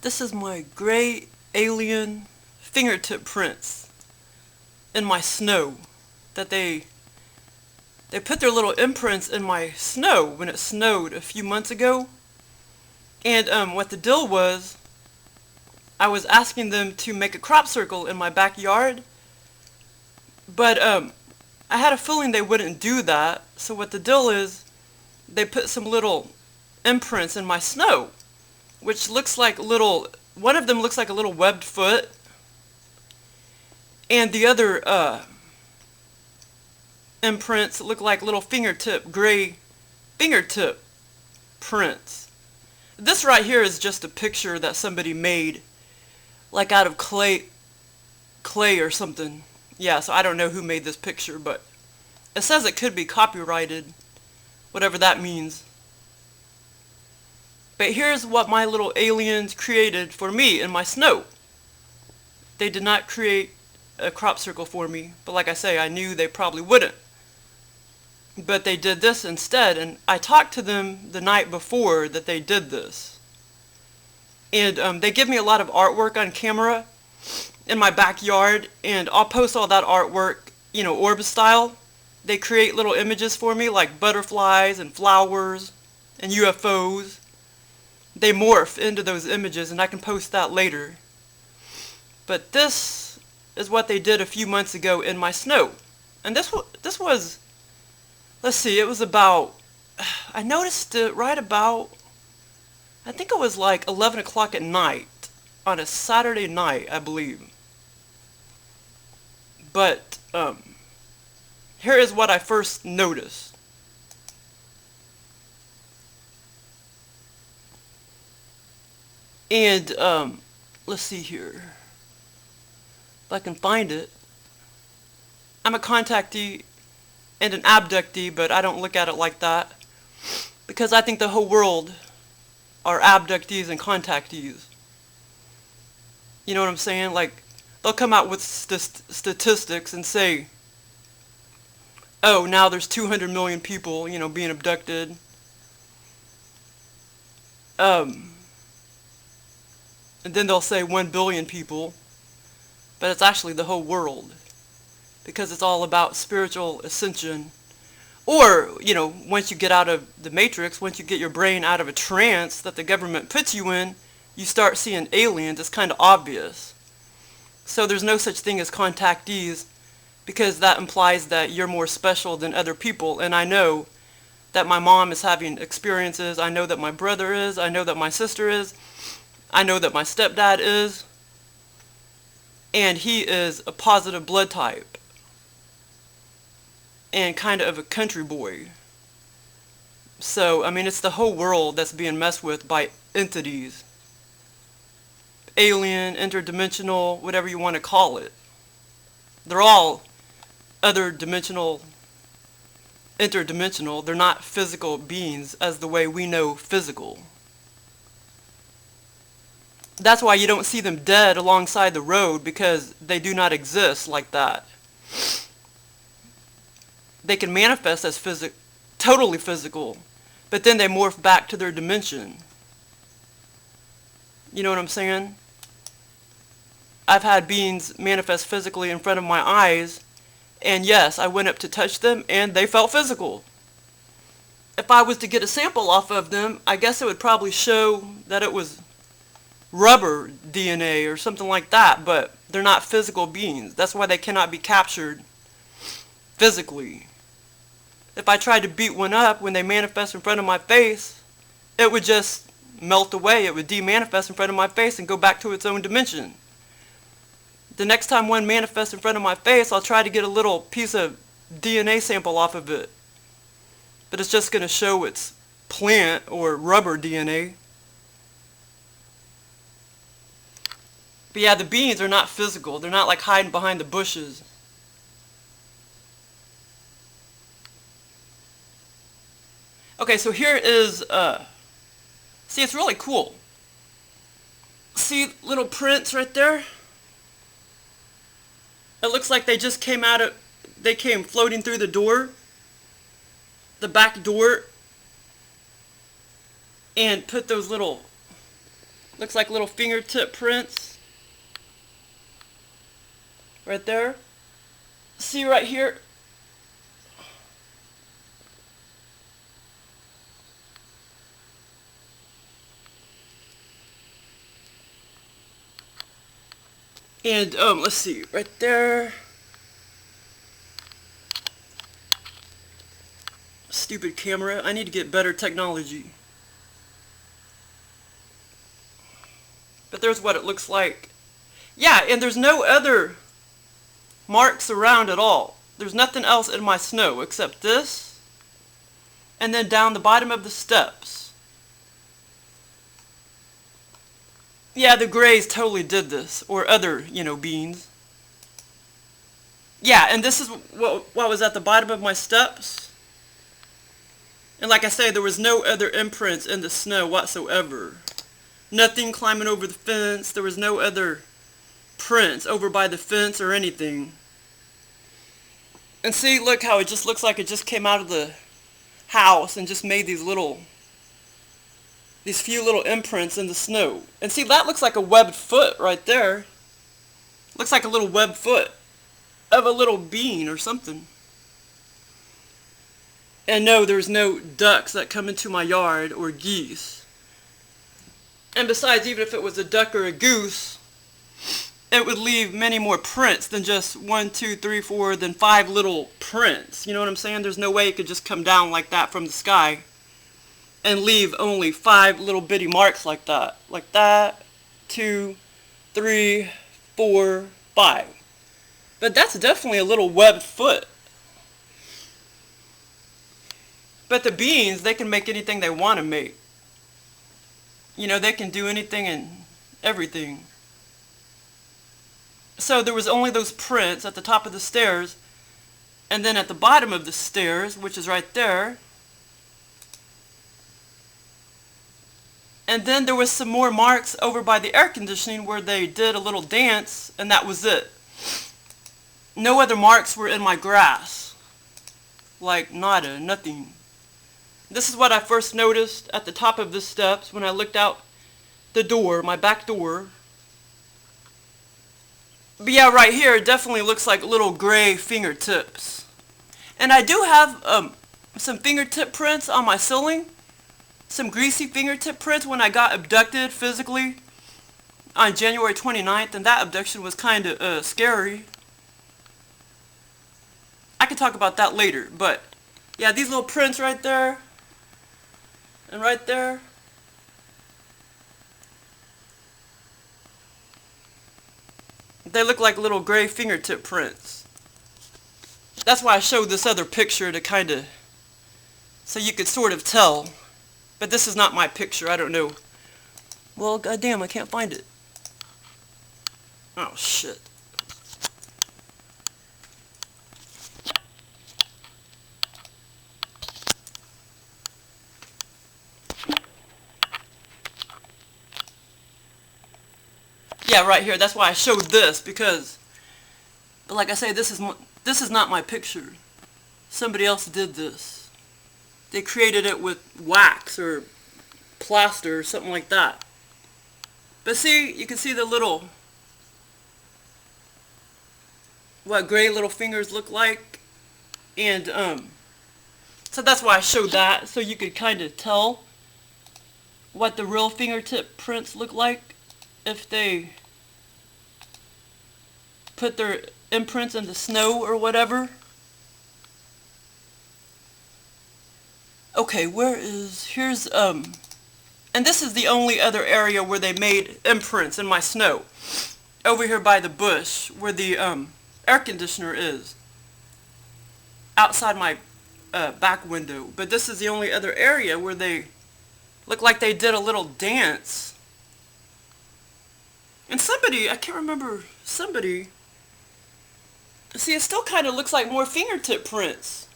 This is my gray alien fingertip prints in my snow that they put their little imprints in my snow when it snowed a few months ago. And what the deal was, I was asking them to make a crop circle in my backyard, but I had a feeling they wouldn't do that. So what the deal is, they put some little imprints in my snow, which looks like little, one of them looks like a little webbed foot, and the other imprints look like little gray fingertip prints. This right here is just a picture that somebody made, like out of clay or something. Yeah, so I don't know who made this picture, but it says it could be copyrighted, whatever that means. But here's what my little aliens created for me in my snow. They did not create a crop circle for me, but like I say, I knew they probably wouldn't. But they did this instead, and I talked to them the night before that they did this. And they give me a lot of artwork on camera in my backyard, and I'll post all that artwork, you know, orb style. They create little images for me like butterflies and flowers and UFOs. They morph into those images, and I can post that later. But this is what they did a few months ago in my snow. And this was, let's see, it was about, I noticed it right about, I think it was like 11 o'clock at night on a Saturday night, I believe. But here is what I first noticed. And let's see here if I can find it. I'm a contactee and an abductee, but I don't look at it like that, because I think the whole world are abductees and contactees. You know what I'm saying? Like, they'll come out with statistics and say, oh, now there's 200 million people, you know, being abducted. And then they'll say 1 billion people, but it's actually the whole world, because it's all about spiritual ascension. Or, you know, once you get out of the matrix, once you get your brain out of a trance that the government puts you in, you start seeing aliens. It's kind of obvious. So there's no such thing as contactees, because that implies that you're more special than other people. And I know that my mom is having experiences. I know that my brother is. I know that my sister is. I know that my stepdad is. And he is a positive blood type. And kind of a country boy. So, I mean, it's the whole world that's being messed with by entities. Alien, interdimensional, whatever you want to call it. They're all other dimensional, interdimensional. They're not physical beings as the way we know physical. That's why you don't see them dead alongside the road, because they do not exist like that. They can manifest as totally physical, but then they morph back to their dimension. You know what I'm saying? I've had beings manifest physically in front of my eyes, and yes, I went up to touch them, and they felt physical. If I was to get a sample off of them, I guess it would probably show that it was rubber DNA or something like that, but they're not physical beings. That's why they cannot be captured physically. If I tried to beat one up when they manifest in front of my face, it would just melt away. It would demanifest in front of my face and go back to its own dimension. The next time one manifests in front of my face, I'll try to get a little piece of DNA sample off of it. But it's just going to show it's plant or rubber DNA. But yeah, the beings are not physical. They're not like hiding behind the bushes. Okay, so here is, see, it's really cool. See little prints right there? It looks like they just came they came floating through the door, the back door, and put those little Looks like little fingertip prints. Right there. See right here? And let's see, right there. Stupid camera. I need to get better technology. But there's what it looks like. Yeah, and there's no other marks around at all. There's nothing else in my snow except this. And then down the bottom of the steps. Yeah, the grays totally did this. Or other, beings. Yeah, and this is what was at the bottom of my steps. And like I say, there was no other imprints in the snow whatsoever. Nothing climbing over the fence. There was no other prints over by the fence or anything. And see, look how it just looks like it just came out of the house and just made these few little imprints in the snow. And see, that looks like a webbed foot right there. Looks like a little webbed foot of a little bean or something. And no, there's no ducks that come into my yard or geese. And besides, even if it was a duck or a goose, it would leave many more prints than just 1, 2, 3, 4, then 5 little prints. You know what I'm saying? There's no way it could just come down like that from the sky and leave only 5 little bitty marks like that. Like that, 2, 3, 4, 5. But that's definitely a little webbed foot. But the beings, they can make anything they want to make. They can do anything and everything. So there was only those prints at the top of the stairs, and then at the bottom of the stairs, which is right there. And then there was some more marks over by the air conditioning where they did a little dance, and that was it. No other marks were in my grass. Like nada, nothing. This is what I first noticed at the top of the steps when I looked out the door, my back door. But yeah, right here, it definitely looks like little gray fingertips. And I do have some fingertip prints on my ceiling. Some greasy fingertip prints when I got abducted physically on January 29th. And that abduction was kind of scary. I could talk about that later. But yeah, these little prints right there. And right there. They look like little gray fingertip prints. That's why I showed this other picture to kind of, so you could sort of tell. But this is not my picture, I don't know. Well, goddamn, I can't find it. Oh, shit. Yeah, right here. That's why I showed this, because, but like I say, this is not my picture. Somebody else did this. They created it with wax or plaster or something like that. But see, you can see the little, what gray little fingers look like, and so that's why I showed that, so you could kind of tell what the real fingertip prints look like if they put their imprints in the snow or whatever. Okay, here's and this is the only other area where they made imprints in my snow. Over here by the bush where the air conditioner is. Outside my back window. But this is the only other area where they look like they did a little dance. And somebody, I can't remember, somebody, see, it still kind of looks like more fingertip prints.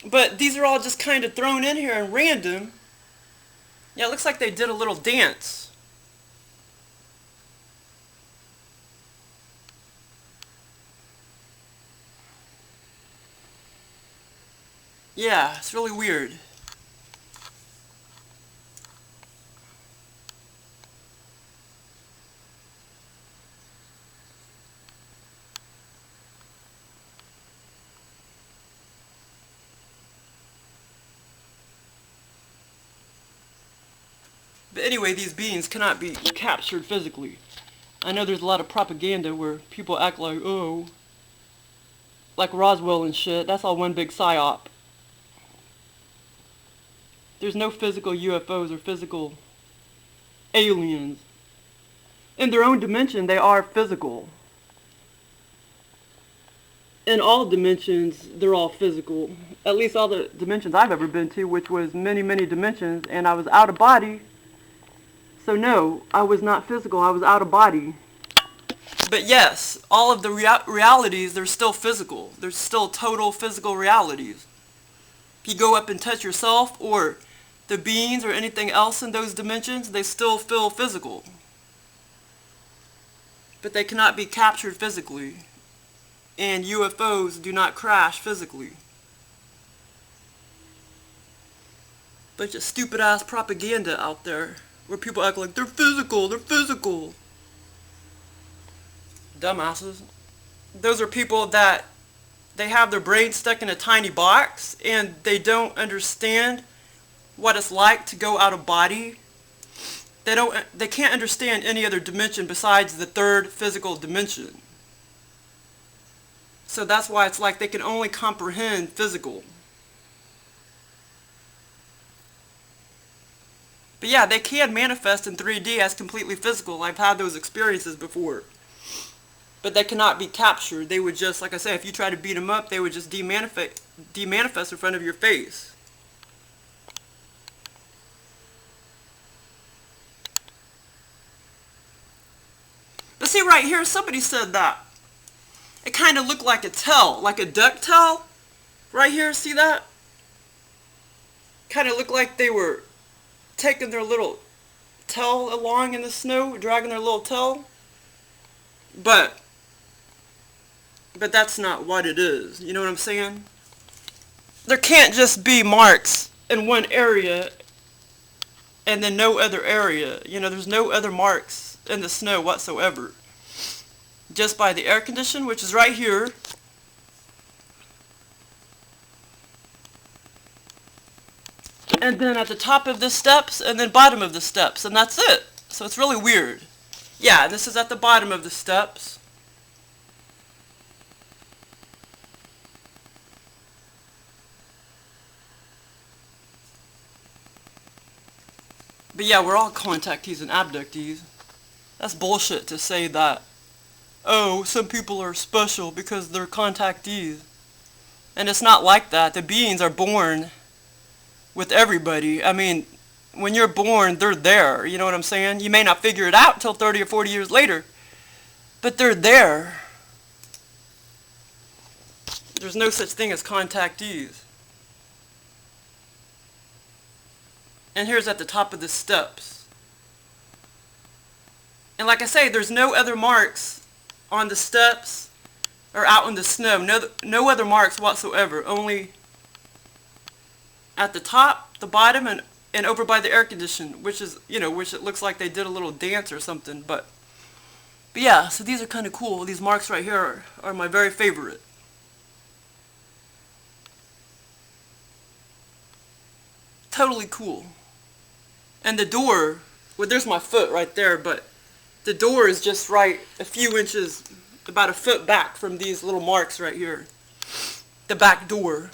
But these are all just kind of thrown in here and random. Yeah, it looks like they did a little dance. Yeah, it's really weird. But anyway, these beings cannot be captured physically. I know there's a lot of propaganda where people act like, oh, like Roswell and shit. That's all one big psyop. There's no physical UFOs or physical aliens. In their own dimension, they are physical. In all dimensions, they're all physical. At least all the dimensions I've ever been to, which was many, many dimensions, and I was out of body. So no, I was not physical, I was out of body. But yes, all of the realities, they're still physical. They're still total physical realities. If you go up and touch yourself, or the beings, or anything else in those dimensions, they still feel physical. But they cannot be captured physically. And UFOs do not crash physically. Bunch of stupid ass propaganda out there where people act like they're physical, they're physical. Dumbasses. Those are people that they have their brain stuck in a tiny box and they don't understand what it's like to go out of body. They can't understand any other dimension besides the third physical dimension. So that's why it's like they can only comprehend physical. But yeah, they can manifest in 3D as completely physical. I've had those experiences before. But they cannot be captured. They would just, like I said, if you try to beat them up, they would just demanifest in front of your face. But see right here, somebody said that. It kind of looked like a tail, like a duck tail. Right here, see that? Kind of looked like they were taking their little tail along in the snow, dragging their little tail. But that's not what it is. You know what I'm saying? There can't just be marks in one area and then no other area. You know, there's no other marks in the snow whatsoever. Just by the air condition, which is right here. And then at the top of the steps, and then bottom of the steps, and that's it. So it's really weird. Yeah, this is at the bottom of the steps. But yeah, we're all contactees and abductees. That's bullshit to say that, oh, some people are special because they're contactees. And it's not like that. The beings are born with everybody. I mean, when you're born, they're there. You know what I'm saying? You may not figure it out until 30 or 40 years later. But they're there. There's no such thing as contactees. And here's at the top of the steps. And like I say, there's no other marks on the steps or out in the snow. No other marks whatsoever. Only at the top, the bottom, and over by the air condition, which is, you know, which it looks like they did a little dance or something. But yeah, so these are kind of cool. These marks right here are my very favorite. Totally cool. And the door, well, there's my foot right there, but the door is just right a few inches, about a foot back from these little marks right here. The back door.